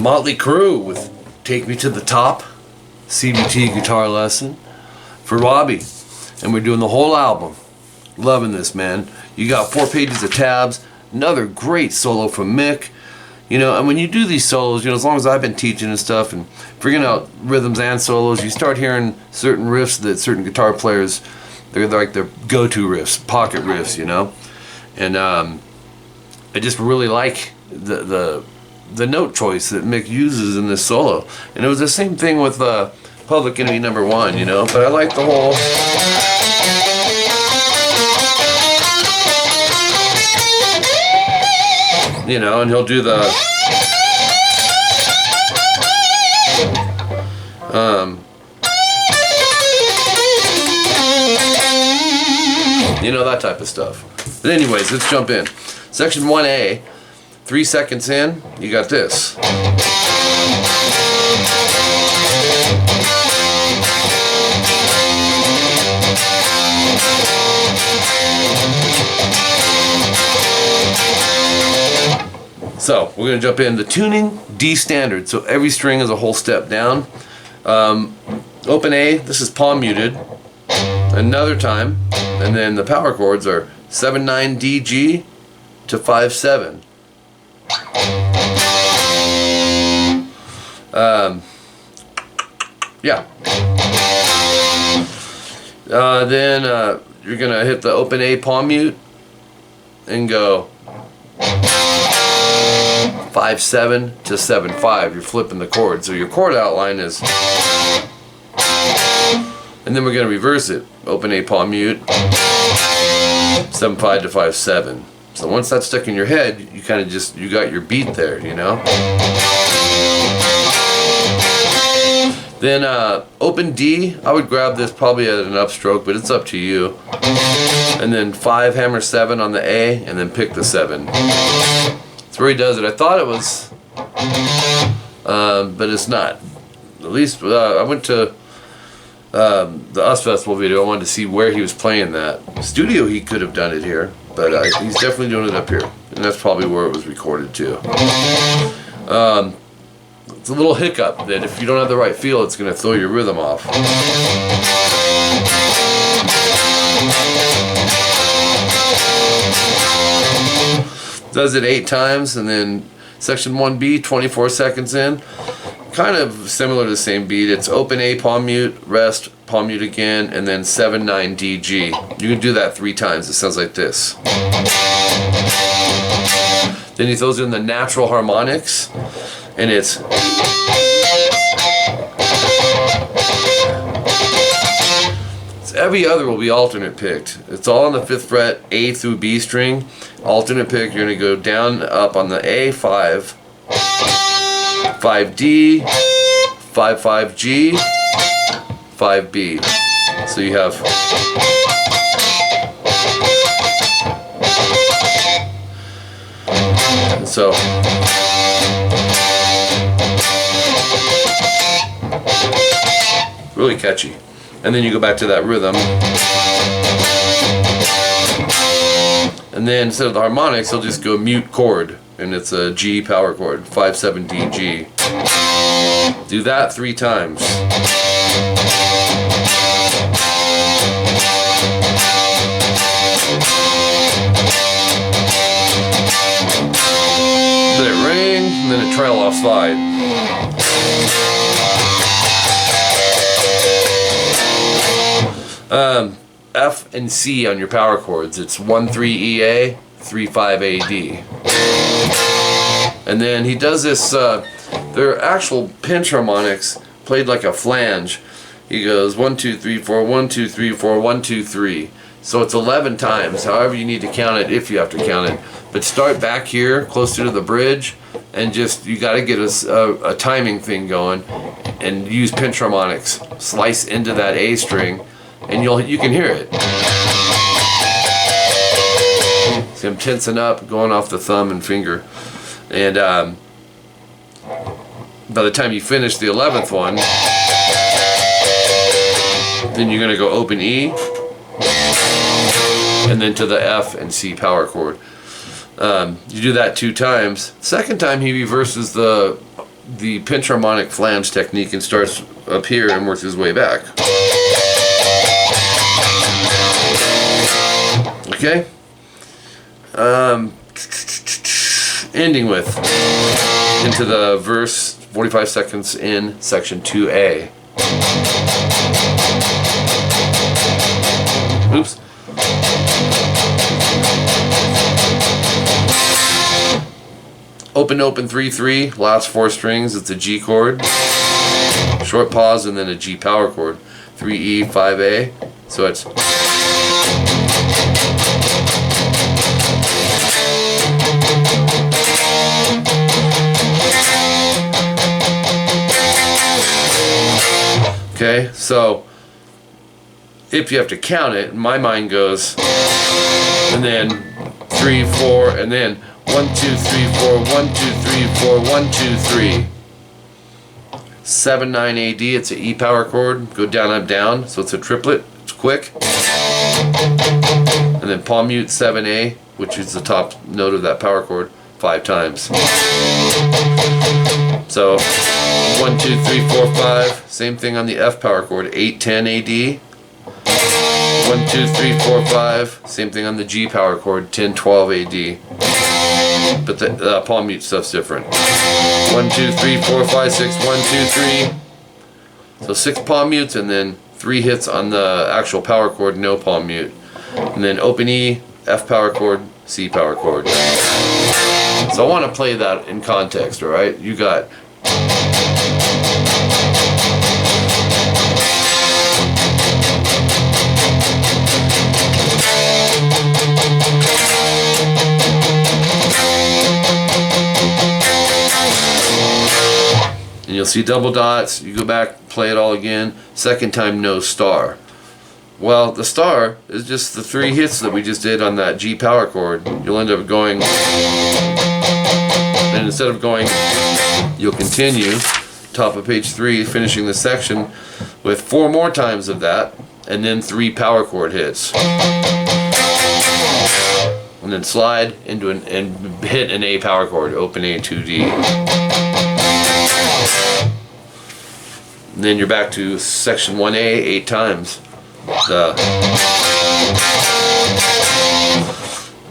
Motley Crue with Take Me to the Top, CVT Guitar Lesson for Robbie. And we're doing the whole album. Loving this, man. You got 4 pages of tabs. Another great solo from Mick. You know, and when you do these solos, you know, as long as I've been teaching and stuff and figuring out rhythms and solos, you start hearing certain riffs that certain guitar players, they're like their go-to riffs, pocket riffs, you know. And I just really like the note choice that Mick uses in this solo. And it was the same thing with Public Enemy #1, you know. But I like the whole... You know, and he'll do the you know, that type of stuff. But anyways, let's jump in. Section 1A, 3 seconds in, you got this. So we're going to jump into tuning D standard. So every string is a whole step down. Open A, this is palm muted. Another time, and then the power chords are 7/9 D G to 5/7. Yeah. Then you're gonna hit the open A palm mute and go 5/7 to 7/5. You're flipping the chord, so your chord outline is. And then we're gonna reverse it. Open A palm mute, 7/5 to 5/7. So once that's stuck in your head, you kind of just, you got your beat there, you know. Then open D, I would grab this probably at an upstroke, but it's up to you. And then 5 hammer 7 on the A, and then pick the 7. That's where he does it. I thought it was, but it's not. At least I went to the US Festival video. I wanted to see where he was playing that. Studio, he could have done it here, but he's definitely doing it up here, and that's probably where it was recorded too. It's a little hiccup that if you don't have the right feel, it's going to throw your rhythm off. Does it 8 times, and then section 1B, 24 seconds in. Kind of similar to the same beat. It's open A, palm mute, rest, palm mute again, and then 7/9 D G. You can do that 3 times. It sounds like this. Then he throws in the natural harmonics, and it's every other will be alternate picked. It's all on the 5th fret, A through B string. Alternate pick, you're going to go down, up on the A, 5, 5D, 5/5G, 5B. So you have so really catchy. And then you go back to that rhythm. And then instead of the harmonics, he'll just go mute chord, and it's a G power chord, 5/7 D G. Do that 3 times. Let it ring, and then a trail off slide. F and C on your power chords. It's 1/3 EA, 3/5 AD. And then he does this, they're actual pinch harmonics played like a flange. He goes 1 2 3 4, 1 2 3 4, 1 2 3. So it's 11 times, however you need to count it, if you have to count it. But start back here, closer to the bridge, and just, you got to get a timing thing going, and use pinch harmonics. Slice into that A string, and you can hear it. See him tensing up, going off the thumb and finger. And by the time you finish the 11th one, then you're going to go open E, and then to the F and C power chord. You do that 2 times. Second time he reverses the the pinch harmonic flange technique and starts up here and works his way back. Okay? Ending with into the verse 45 seconds in section 2A. Oops. Open, open, 3-3, last 4 strings, it's a G chord. Short pause and then a G power chord. 3E, 5A. So it's okay, so if you have to count it, my mind goes, and then 3, 4, and then 1, 2, 3, 4, 1, 2, 3, 4, 1, 2, 3. 7, 9 AD, it's an E power chord, go down, up, down, so it's a triplet, it's quick. And then palm mute 7A, which is the top note of that power chord, 5 times. So 1, 2, 3, 4, 5, same thing on the F power chord, 8, 10 AD. 1, 2, 3, 4, 5, same thing on the G power chord, 10, 12 AD. But the palm mute stuff's different. 1, 2, 3, 4, 5, 6, 1, 2, 3. So 6 palm mutes and then 3 hits on the actual power chord, no palm mute. And then open E, F power chord, C power chord. So I want to play that in context, alright? You got and you'll see double dots, you go back, play it all again, second time no star. Well, the star is just the 3 hits that we just did on that G power chord. You'll end up going, and instead of going, you'll continue, top of page 3, finishing the section with 4 more times of that, and then 3 power chord hits. And then slide into and hit an A power chord, open A, 2D. And then you're back to section 1A 8 times.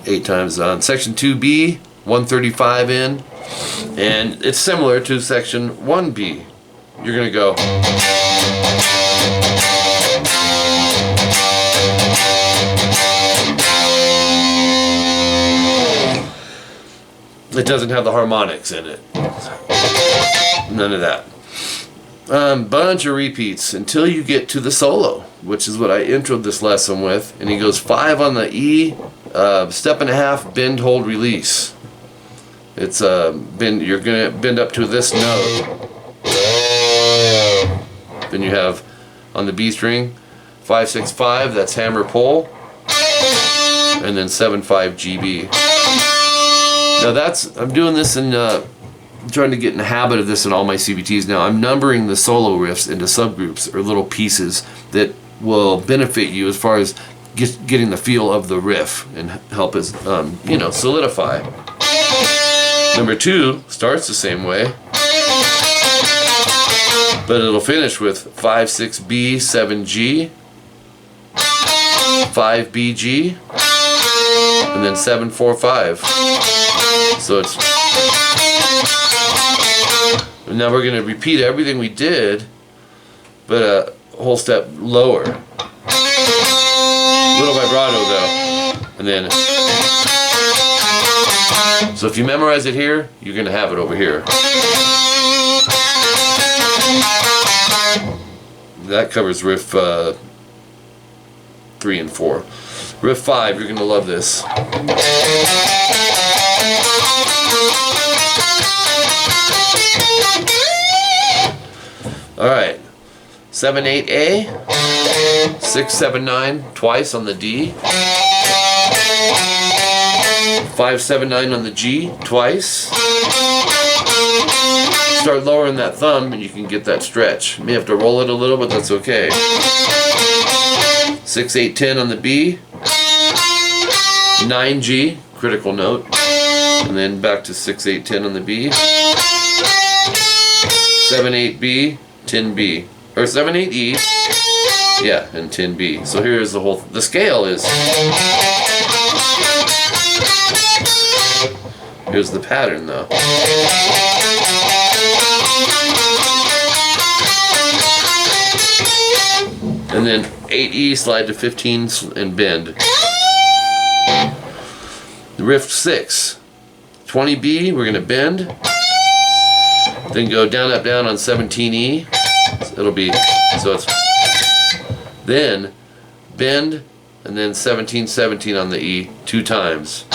8 times on section 2B, 135 in, and it's similar to section 1B. You're gonna go it doesn't have the harmonics in it. None of that. Bunch of repeats until you get to the solo, which is what I introed this lesson with. And he goes 5 on the E, step and a half, bend, hold, release. It's bend. You're gonna bend up to this note. Then you have on the B string 5, 6, 5. That's hammer pull, and then 7, 5 GB. Now I'm doing this in. I'm trying to get in the habit of this in all my CVTs now. I'm numbering the solo riffs into subgroups or little pieces that will benefit you as far as getting the feel of the riff and help us, solidify. Number 2 starts the same way, but it'll finish with 5, 6B, 7G, 5BG, and then 7, 4, 5. So it's. Now we're going to repeat everything we did, but a whole step lower. Little vibrato though. And then, so if you memorize it here, you're going to have it over here. That covers riff 3 and 4. Riff 5, you're going to love this. Alright, 7, 8A, 6, 7, 9 twice on the D, 5, 7, 9 on the G twice. Start lowering that thumb and you can get that stretch. You may have to roll it a little, but that's okay. 6, 8, 10 on the B, 9G, critical note, and then back to 6, 8, 10 on the B. 7/8B, 10B, or 7/8E, yeah, and 10B. So here's the whole, the scale is, here's the pattern though. And then 8E, slide to 15 and bend. Riff 6, 20B, we're gonna bend. Then go down, up, down on 17E. It'll be, so it's, then bend, and then 17, 17 on the E 2 times.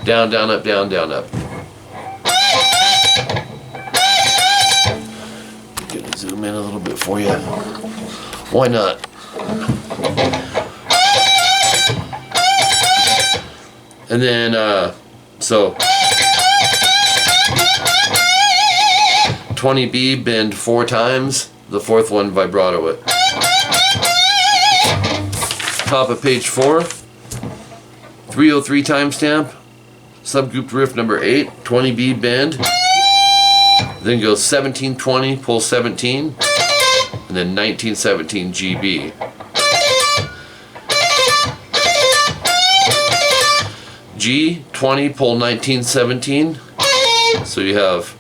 Down, down, up, down, down, up. Gonna zoom in a little bit for you. Why not? And then, so 20B, bend 4 times, the 4th one vibrato it. Top of page 4, 303 timestamp, subgrouped riff number 8, 20B bend, then go 1720, pull 17, and then 1917 GB. G, 20, pull 1917, so you have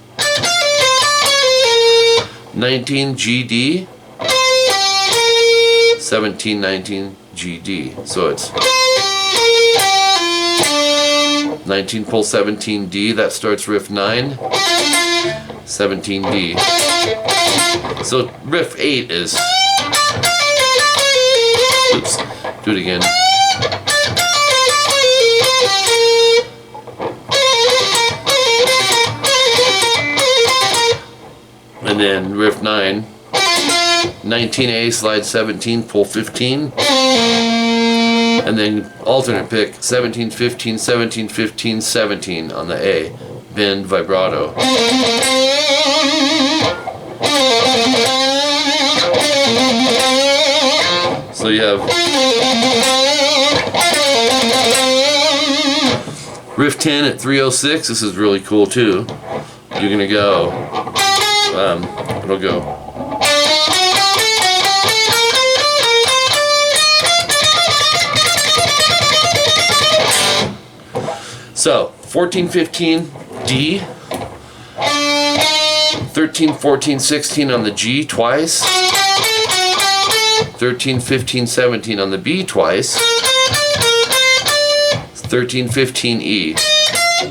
19 GD, 17, 19 GD, so it's 19, pull 17 D, that starts riff 9, 17 D. So riff 8 is, oops, do it again. And then riff 9, 19A, slide 17, pull 15. And then alternate pick, 17, 15, 17, 15, 17 on the A, bend vibrato. So you have riff 10 at 306, this is really cool too. You're gonna go, it'll go. So 14, 15 D, 13, 14, 16 on the G twice, 13, 15, 17 on the B twice, 13, 15 E.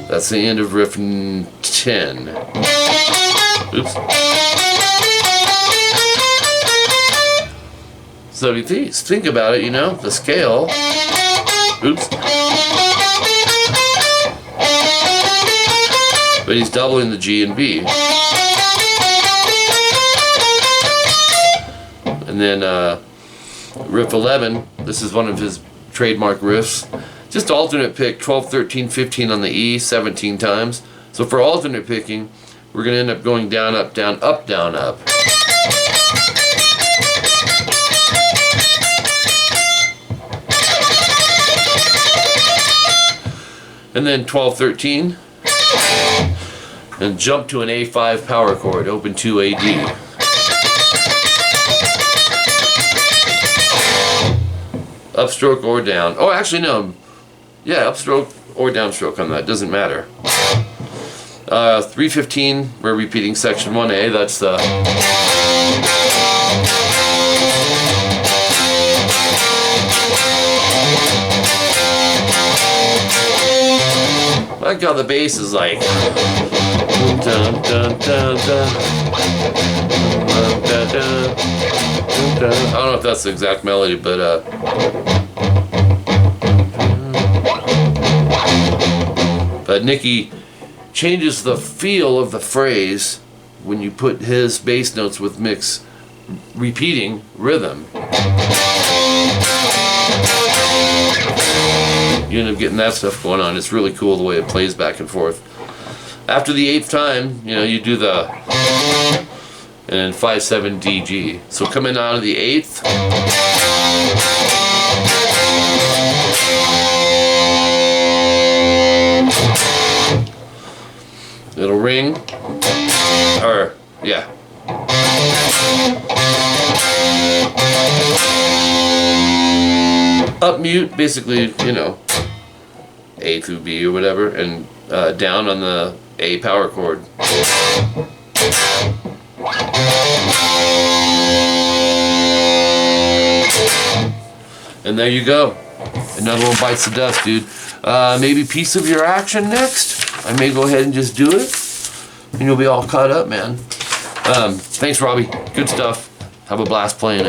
That's the end of riff 10. Oops. So if you think about it, you know, the scale, oops, but he's doubling the G and B. And then riff 11, this is one of his trademark riffs. Just alternate pick, 12, 13, 15 on the E, 17 times. So for alternate picking, we're going to end up going down, up, down, up, down, up. And then 12, 13. And jump to an A5 power chord, open 2 AD. Upstroke or down. Oh, actually no. Yeah, upstroke or downstroke on that, doesn't matter. 315, we're repeating section 1A, that's the... I like how the bass is like... Dun, dun, dun, dun. Dun, dun, dun, dun. I don't know if that's the exact melody, but Nicky changes the feel of the phrase when you put his bass notes with Mick's repeating rhythm. You end up getting that stuff going on. It's really cool the way it plays back and forth. After the 8th time, you know, you do the, and then 5/7 DG. So coming out of the 8th, it'll ring, or Yeah. Up mute, basically, you know, A through B or whatever, and down on the A power chord. And there you go. Another one bites the dust, dude. Maybe Piece of Your Action next. I may go ahead and just do it, and you'll be all caught up, man. Thanks, Robbie. Good stuff. Have a blast playing it.